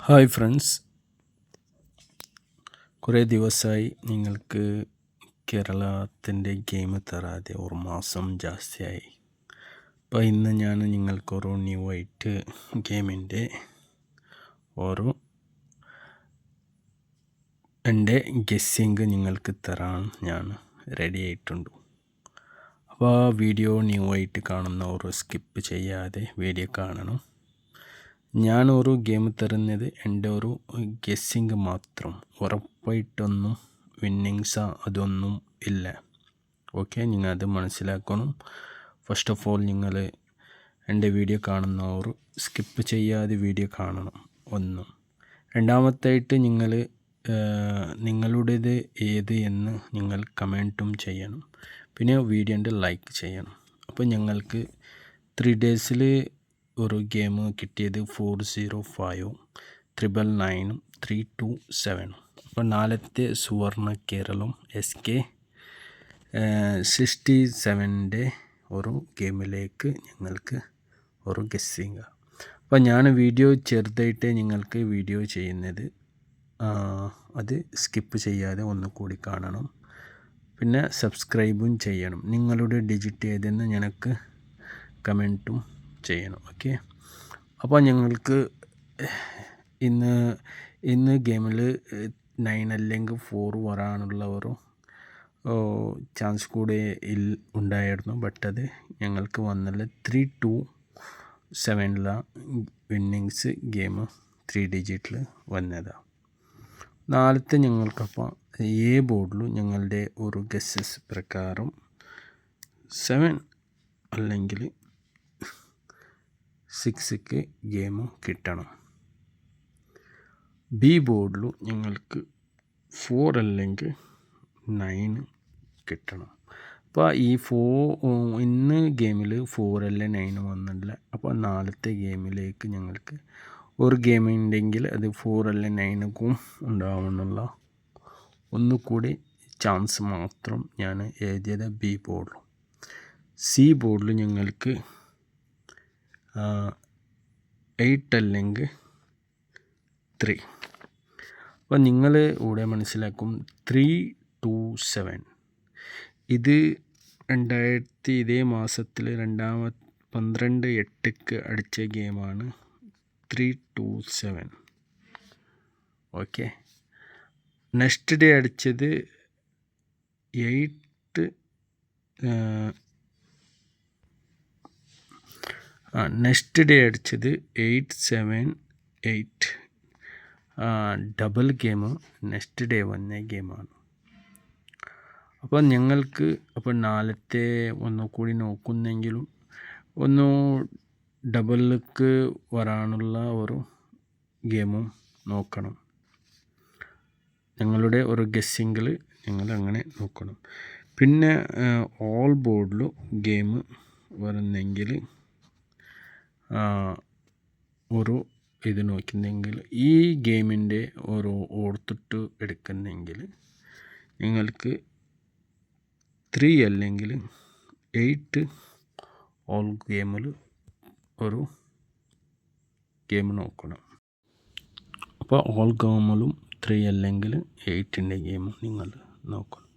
Hi friends, കുറേ ദിവസമായി നിങ്ങൾക്ക് കേരളത്തിൻ്റെ ഗെയിം തരാതെ ഒരു മാസം ജാസ്തിയായി. അപ്പോൾ ഇന്ന് ഞാൻ നിങ്ങൾക്കൊരു ന്യൂ ആയിട്ട് ഗെയിമിൻ്റെ ഒരു എൻ്റെ ഗെസ്സിങ് നിങ്ങൾക്ക് തരാൻ ഞാൻ റെഡി ആയിട്ടുണ്ട്. അപ്പോൾ ആ വീഡിയോ ന്യൂ ആയിട്ട് കാണുന്നവർ സ്കിപ്പ് ചെയ്യാതെ വീഡിയോ കാണണം. ഞാനൊരു ഗെയിം തരുന്നത് എൻ്റെ ഒരു ഗെസ്സിങ് മാത്രം, ഉറപ്പായിട്ടൊന്നും വിന്നിങ്സോ അതൊന്നും ഇല്ല. ഓക്കെ, നിങ്ങൾ അത് മനസ്സിലാക്കണം. ഫസ്റ്റ് ഓഫ് ഓൾ നിങ്ങൾ എൻ്റെ വീഡിയോ കാണുന്നവർ സ്കിപ്പ് ചെയ്യാതെ വീഡിയോ കാണണം. ഒന്ന്, രണ്ടാമത്തായിട്ട് നിങ്ങൾ നിങ്ങളുടേത് ഏത് എന്ന് നിങ്ങൾ കമൻറ്റും ചെയ്യണം. പിന്നെ വീഡിയോൻ്റെ ലൈക്ക് ചെയ്യണം. അപ്പോൾ ഞങ്ങൾക്ക് 3 ഡേയ്സിൽ ഒരു ഗെയിം കിട്ടിയത് 405, 999, 327. അപ്പോൾ നാളത്തെ സുവർണ കേരളം SK 67 ഒരു ഗെയിമിലേക്ക് ഞങ്ങൾക്ക് ഒരു ഗെസ്സിങ്. അപ്പോൾ ഞാൻ വീഡിയോ ചെറുതായിട്ട് നിങ്ങൾക്ക് വീഡിയോ ചെയ്യുന്നത്, അത് സ്കിപ്പ് ചെയ്യാതെ ഒന്നുകൂടി കാണണം. പിന്നെ സബ്സ്ക്രൈബും ചെയ്യണം. നിങ്ങളുടെ ഡിജിറ്റ് ഏതെന്ന് ഞങ്ങൾക്ക് കമൻറ്റും ചെയ്യണം. ഓക്കെ, അപ്പോൾ ഞങ്ങൾക്ക് ഇന്ന് ഗെയിമിൽ 9 അല്ലെങ്കിൽ 4 വരാനുള്ള ഒരു ചാൻസ് കൂടെ ഉണ്ടായിരുന്നു. ബട്ട് അത് ഞങ്ങൾക്ക് വന്നില്ല. 327 വിന്നിങ്സ് ഗെയിം 3 ഡിജിറ്റിൽ വന്നതാണ്. നാളത്തെ ഞങ്ങൾക്കപ്പോൾ ബോർഡിലും ഞങ്ങളുടെ ഒരു ഗസ്സസ് പ്രകാരം 7 അല്ലെങ്കിൽ 6 ഗെയിം കിട്ടണം. ബോർഡിലും ഞങ്ങൾക്ക് 4 അല്ലെങ്കിൽ 9 കിട്ടണം. അപ്പോൾ ഇന്ന് ഗെയിമിൽ 4 അല്ല 9 വന്നില്ല. അപ്പോൾ നാളത്തെ ഗെയിമിലേക്ക് ഞങ്ങൾക്ക് ഒരു ഗെയിം ഉണ്ടെങ്കിൽ അത് 4 അല്ല 9 ഉണ്ടാവുമെന്നുള്ള ഒന്നുകൂടി ചാൻസ് മാത്രം ഞാൻ എഴുതിയത് ബോർഡിലും. ബോർഡിൽ ഞങ്ങൾക്ക് 8 അല്ലെങ്കിൽ 3. അപ്പോൾ നിങ്ങൾ ഇവിടെ മനസ്സിലാക്കും 327 ഇത് ഇതേ മാസത്തിൽ 12/8 അടിച്ച ഗെയിമാണ് 327. ഓക്കെ, നെക്സ്റ്റ് ഡേ അടിച്ചത് 8 നെക്സ്റ്റ് ഡേ അടിച്ചത് 878 ഡബിൾ ഗെയിം നെക്സ്റ്റ് ഡേ വന്ന ഗെയിമാണ്. അപ്പോൾ ഞങ്ങൾക്ക് നാളത്തെ ഒന്നുകൂടി നോക്കുന്നെങ്കിലും ഒന്ന് ഡബിൾക്ക് വരാനുള്ള ഒരു ഗെയിമും നോക്കണം. ഞങ്ങളുടെ ഒരു ഗെസ്സിങ്ങിൽ നിങ്ങൾ അങ്ങനെ നോക്കണം. പിന്നെ ഓൾ ബോർഡിൽ ഗെയിം വരുന്നെങ്കിൽ ഒരു ഇത് നോക്കുന്നെങ്കിൽ ഈ ഗെയിമിൻ്റെ ഒരു ഓർത്തിട്ട് എടുക്കുന്നെങ്കിൽ നിങ്ങൾക്ക് 3 അല്ലെങ്കിൽ 8 ഓൾ ഗെയിമിൽ ഒരു ഗെയിം നോക്കണം. അപ്പോൾ ഓൾ ഗെയിമിലും 3 അല്ലെങ്കിൽ 8ൻ്റെ ഗെയിം നിങ്ങൾ നോക്കണം.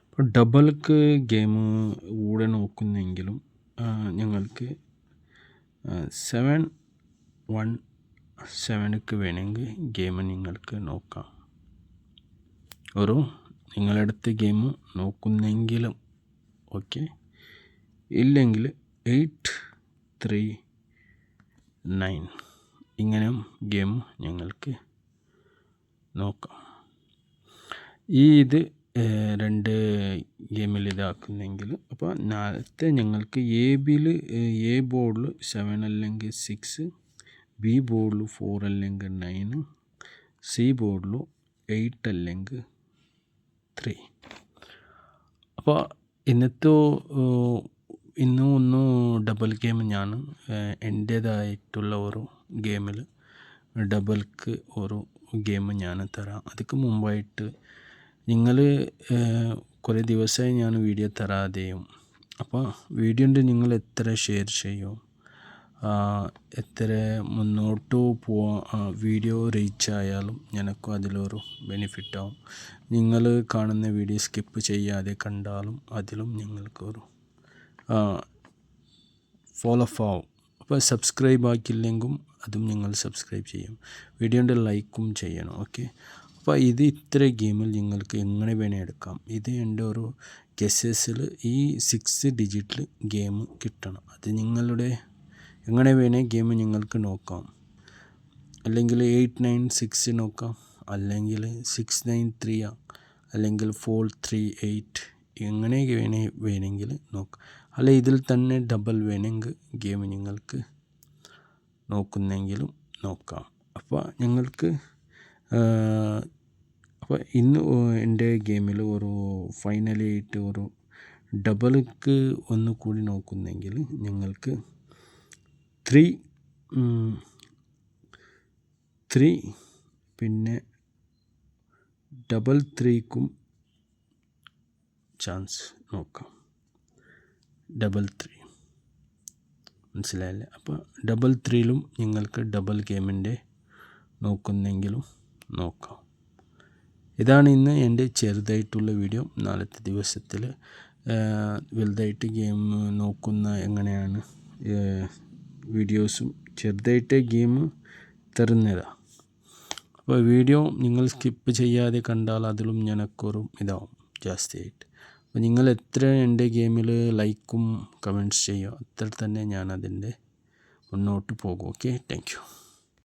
അപ്പോൾ ഡബിൾക്ക് ഗെയിം കൂടെ നോക്കുന്നെങ്കിലും ഞങ്ങൾക്ക് 717 വേണമെങ്കിൽ ഗെയിം നിങ്ങൾക്ക് നോക്കാം. ഒരു നിങ്ങളടുത്ത് ഗെയിം നോക്കുന്നെങ്കിലും ഓക്കെ, ഇല്ലെങ്കിൽ 839 ഇങ്ങനെയും ഗെയിം ഞങ്ങൾക്ക് നോക്കാം. ഇത് 2 ഗെയിമിൽ ഇതാക്കുന്നെങ്കിൽ അപ്പോൾ നാളത്തെ ഞങ്ങൾക്ക് ബോർഡിൽ 7 അല്ലെങ്കിൽ 6, ബോർഡിൽ 4 അല്ലെങ്കിൽ 9, ബോർഡിൽ 8 അല്ലെങ്കിൽ 3. അപ്പോൾ ഇന്ന് ഡബിൾ ഗെയിം ഞാൻ എൻ്റേതായിട്ടുള്ള ഒരു ഗെയിമിൽ ഡബിൾക്ക് ഒരു ഗെയിം ഞാൻ തരാം. അതിക്ക് മുമ്പായിട്ട് നിങ്ങൾ കുറേ ദിവസമായി ഞാൻ വീഡിയോ തരാതെയും. അപ്പോൾ വീഡിയോൻ്റെ നിങ്ങൾ എത്ര ഷെയർ ചെയ്യും, എത്ര മുന്നോട്ട് വീഡിയോ റീച്ച് ആയാലും എനിക്കും അതിലൊരു ബെനിഫിറ്റാവും. നിങ്ങൾ കാണുന്ന വീഡിയോ സ്കിപ്പ് ചെയ്യാതെ കണ്ടാലും അതിലും നിങ്ങൾക്കൊരു ഫോളോ അപ്പ് ആവും. അപ്പോൾ സബ്സ്ക്രൈബ് ആക്കിയില്ലെങ്കിലും അതും നിങ്ങൾ സബ്സ്ക്രൈബ് ചെയ്യും. വീഡിയോൻ്റെ ലൈക്കും ചെയ്യണം. ഓക്കെ, അപ്പോൾ ഇത് ഇത്ര ഗെയിമിൽ നിങ്ങൾക്ക് എങ്ങനെ വേണേൽ എടുക്കാം. ഇത് എൻ്റെ ഒരു ഗെസ്സസിൽ ഈ 6 ഡിജിറ്റിൽ ഗെയിം കിട്ടണം. അത് നിങ്ങളുടെ എങ്ങനെ വേണേൽ ഗെയിം നിങ്ങൾക്ക് നോക്കാം. അല്ലെങ്കിൽ 896 നോക്കാം, അല്ലെങ്കിൽ 693 അല്ലെങ്കിൽ 438 എങ്ങനെ വേണമെങ്കിൽ നോക്കാം. അല്ല ഇതിൽ തന്നെ ഡബിൾ വേണമെങ്കിൽ ഗെയിം നിങ്ങൾക്ക് നോക്കുന്നെങ്കിലും നോക്കാം. അപ്പോൾ ഞങ്ങൾക്ക് അപ്പോൾ ഇന്ന് എൻ്റെ ഗെയിമിൽ ഒരു ഫൈനലായിട്ട് ഒരു ഡബിൾക്ക് ഒന്ന് കൂടി നോക്കുന്നെങ്കിൽ ഞങ്ങൾക്ക് 3 പിന്നെ 3 ചാൻസ് നോക്കാം. 3 മനസ്സിലായല്ലേ? അപ്പോൾ 3ലും നിങ്ങൾക്ക് ഡബിൾ ഗെയിമിൻ്റെ നോക്കുന്നെങ്കിലും നോക്കാം. ഇതാണ് ഇന്ന് എൻ്റെ ചെറുതായിട്ടുള്ള വീഡിയോ. നാളത്തെ ദിവസത്തിൽ വലുതായിട്ട് ഗെയിം നോക്കുന്ന എങ്ങനെയാണ് വീഡിയോസും ചെറുതായിട്ട് ഗെയിം തരുന്നതാണ്. അപ്പോൾ വീഡിയോ നിങ്ങൾ സ്കിപ്പ് ചെയ്യാതെ കണ്ടാൽ അതിലും ഞനക്കൊരു ഇതാവും ജാസ്തിയായിട്ട്. അപ്പോൾ നിങ്ങൾ എത്ര എൻ്റെ ഗെയിമിൽ ലൈക്കും കമൻറ്റ്സ് ചെയ്യുക, അത്ര തന്നെ ഞാൻ അതിൻ്റെ മുന്നോട്ട് പോകും. Okay, thank you.